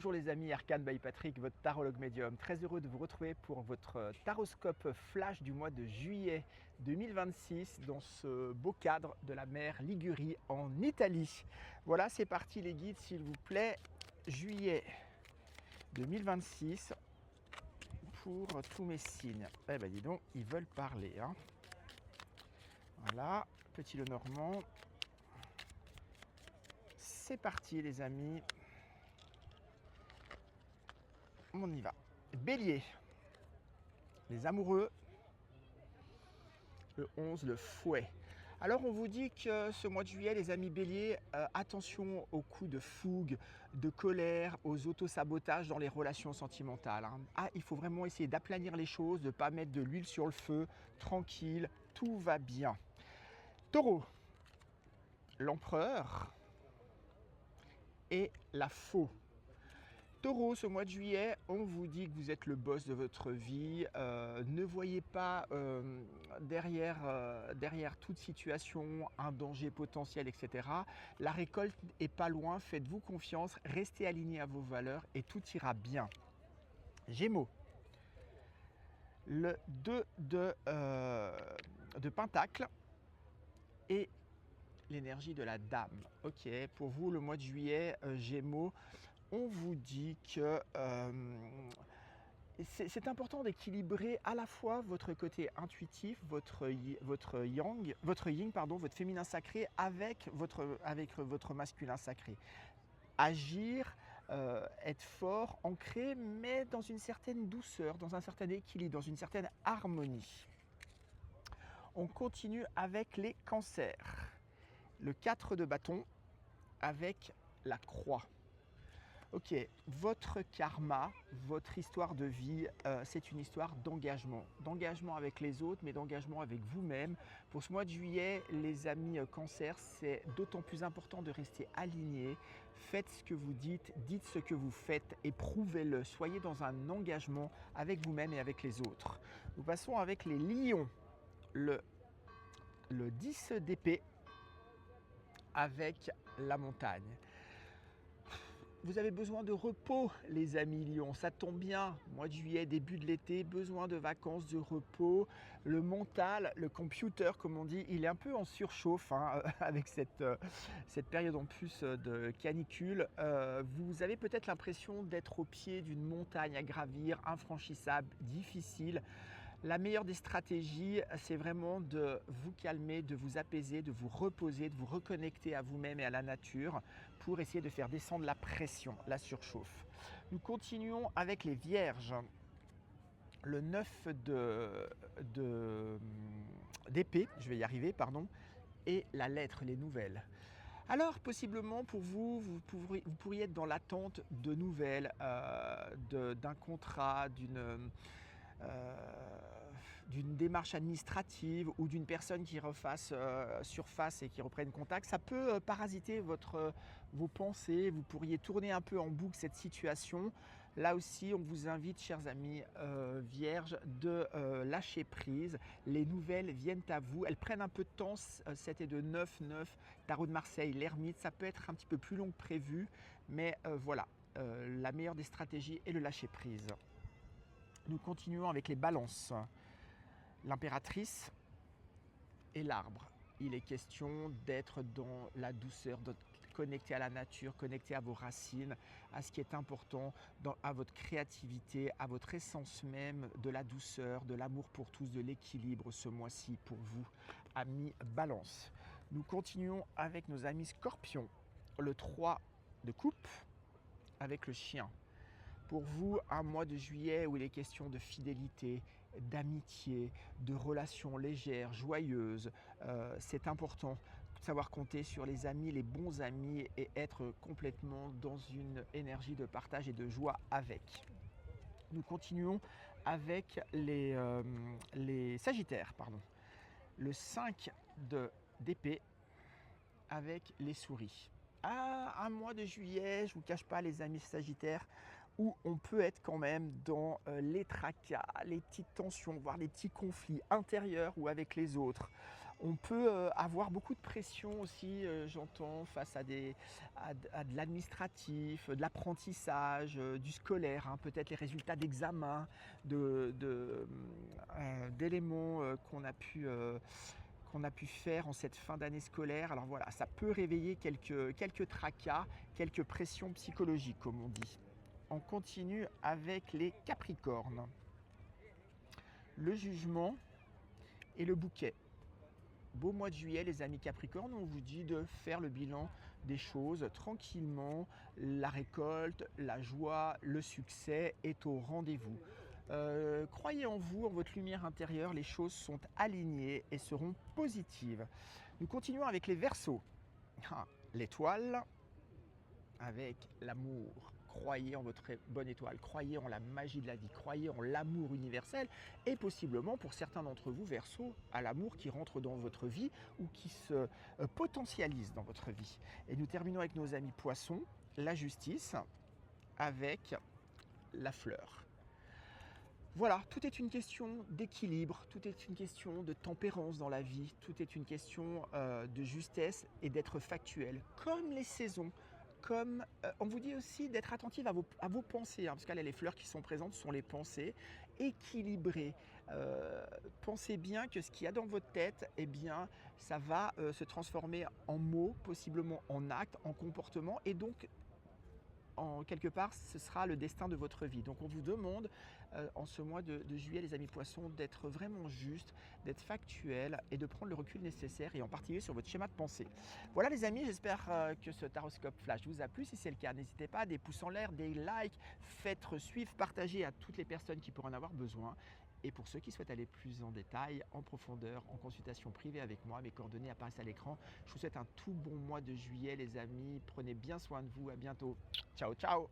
Bonjour les amis, Arcane by Patrick, votre tarologue médium. Très heureux de vous retrouver pour votre taroscope flash du mois de juillet 2026 dans ce beau cadre de la mer Ligurie en Italie. Voilà, c'est parti les guides, s'il vous plaît. Juillet 2026 pour tous mes signes. Eh ben dis donc, ils veulent parler. Hein. Voilà, petit Lenormand. C'est parti les amis. On y va. Bélier, les amoureux, le 11, le fouet. Alors on vous dit que ce mois de juillet, les amis béliers, attention aux coups de fougue, de colère, aux autosabotages dans les relations sentimentales. Hein. Ah, il faut vraiment essayer d'aplanir les choses, de ne pas mettre de l'huile sur le feu, tranquille, tout va bien. Taureau, l'empereur et la faux. Taureau, ce mois de juillet, on vous dit que vous êtes le boss de votre vie. Ne voyez pas derrière toute situation un danger potentiel, etc. La récolte est pas loin, faites-vous confiance, restez aligné à vos valeurs et tout ira bien. Gémeaux, le 2 de Pentacle et l'énergie de la dame. Ok, pour vous, le mois de juillet, Gémeaux, on vous dit que c'est important d'équilibrer à la fois votre côté intuitif, votre yin, pardon, votre féminin sacré avec votre masculin sacré. Agir, être fort, ancré, mais dans une certaine douceur, dans un certain équilibre, dans une certaine harmonie. On continue avec les cancers. Le 4 de bâton avec la croix. Ok, votre karma, votre histoire de vie, c'est une histoire d'engagement. D'engagement avec les autres, mais d'engagement avec vous-même. Pour ce mois de juillet, les amis cancer, c'est d'autant plus important de rester aligné. Faites ce que vous dites ce que vous faites et prouvez-le. Soyez dans un engagement avec vous-même et avec les autres. Nous passons avec les lions. Le 10 d'épée avec la montagne. Vous avez besoin de repos, les amis lions, ça tombe bien. Mois de juillet, début de l'été, besoin de vacances, de repos. Le mental, le computer, comme on dit, il est un peu en surchauffe hein, avec cette période en plus de canicule. Vous avez peut-être l'impression d'être au pied d'une montagne à gravir, infranchissable, difficile. La meilleure des stratégies, c'est vraiment de vous calmer, de vous apaiser, de vous reposer, de vous reconnecter à vous-même et à la nature pour essayer de faire descendre la pression, la surchauffe. Nous continuons avec les vierges. Le 9 d'épée, je vais y arriver, pardon, et la lettre, les nouvelles. Alors, possiblement, pour vous, vous pourriez être dans l'attente de nouvelles, d'un contrat, d'une démarche administrative ou d'une personne qui refasse surface et qui reprenne contact. Ça peut parasiter vos pensées, vous pourriez tourner un peu en boucle cette situation. Là aussi, on vous invite, chers amis vierges, de lâcher prise. Les nouvelles viennent à vous, elles prennent un peu de temps, 7 et de 9, Tarot de Marseille, l'ermite, ça peut être un petit peu plus long que prévu, mais voilà, la meilleure des stratégies est le lâcher prise. Nous continuons avec les balances. L'impératrice et l'arbre. Il est question d'être dans la douceur, d'être connecté à la nature, connecté à vos racines, à ce qui est important, à votre créativité, à votre essence même, de la douceur, de l'amour pour tous, de l'équilibre ce mois-ci pour vous, amis Balance. Nous continuons avec nos amis Scorpions. Le 3 de coupe avec le chien. Pour vous, un mois de juillet où il est question de fidélité, d'amitié, de relations légères, joyeuses, c'est important de savoir compter sur les amis, les bons amis et être complètement dans une énergie de partage et de joie avec. Nous continuons avec les Sagittaires. Le 5 d'épée avec les souris. Ah, un mois de juillet, je ne vous cache pas les amis Sagittaires, où on peut être quand même dans les tracas, les petites tensions, voire les petits conflits intérieurs ou avec les autres. On peut avoir beaucoup de pression aussi, j'entends, face à de l'administratif, de l'apprentissage, du scolaire, hein, peut-être les résultats d'examen, d'éléments qu'on a pu faire en cette fin d'année scolaire. Alors voilà, ça peut réveiller quelques tracas, quelques pressions psychologiques, comme on dit. On continue avec les Capricornes. Le jugement et le bouquet. Beau mois de juillet, les amis Capricornes, on vous dit de faire le bilan des choses tranquillement. La récolte, la joie, le succès est au rendez-vous. Croyez en vous, en votre lumière intérieure, les choses sont alignées et seront positives. Nous continuons avec les Verseaux. Ah, l'étoile avec l'amour. Croyez en votre bonne étoile, croyez en la magie de la vie, croyez en l'amour universel et possiblement pour certains d'entre vous, Verseau, à l'amour qui rentre dans votre vie ou qui se potentialise dans votre vie. Et nous terminons avec nos amis Poissons, la justice avec la fleur. Voilà, tout est une question d'équilibre, tout est une question de tempérance dans la vie, tout est une question de justesse et d'être factuel, comme les saisons. Comme on vous dit aussi d'être attentive à vos pensées, hein, parce que là, les fleurs qui sont présentes sont les pensées équilibrées. Pensez bien que ce qu'il y a dans votre tête, eh bien, ça va se transformer en mots, possiblement en actes, en comportements, et donc quelque part, ce sera le destin de votre vie. Donc on vous demande en ce mois de juillet, les amis poissons, d'être vraiment juste, d'être factuel et de prendre le recul nécessaire et en particulier sur votre schéma de pensée. Voilà les amis, j'espère que ce Taroscope Flash vous a plu. Si c'est le cas, n'hésitez pas, des pouces en l'air, des likes, faites suivre, partagez à toutes les personnes qui pourraient en avoir besoin. Et pour ceux qui souhaitent aller plus en détail, en profondeur, en consultation privée avec moi, mes coordonnées apparaissent à l'écran. Je vous souhaite un tout bon mois de juillet les amis. Prenez bien soin de vous. À bientôt. Ciao, ciao.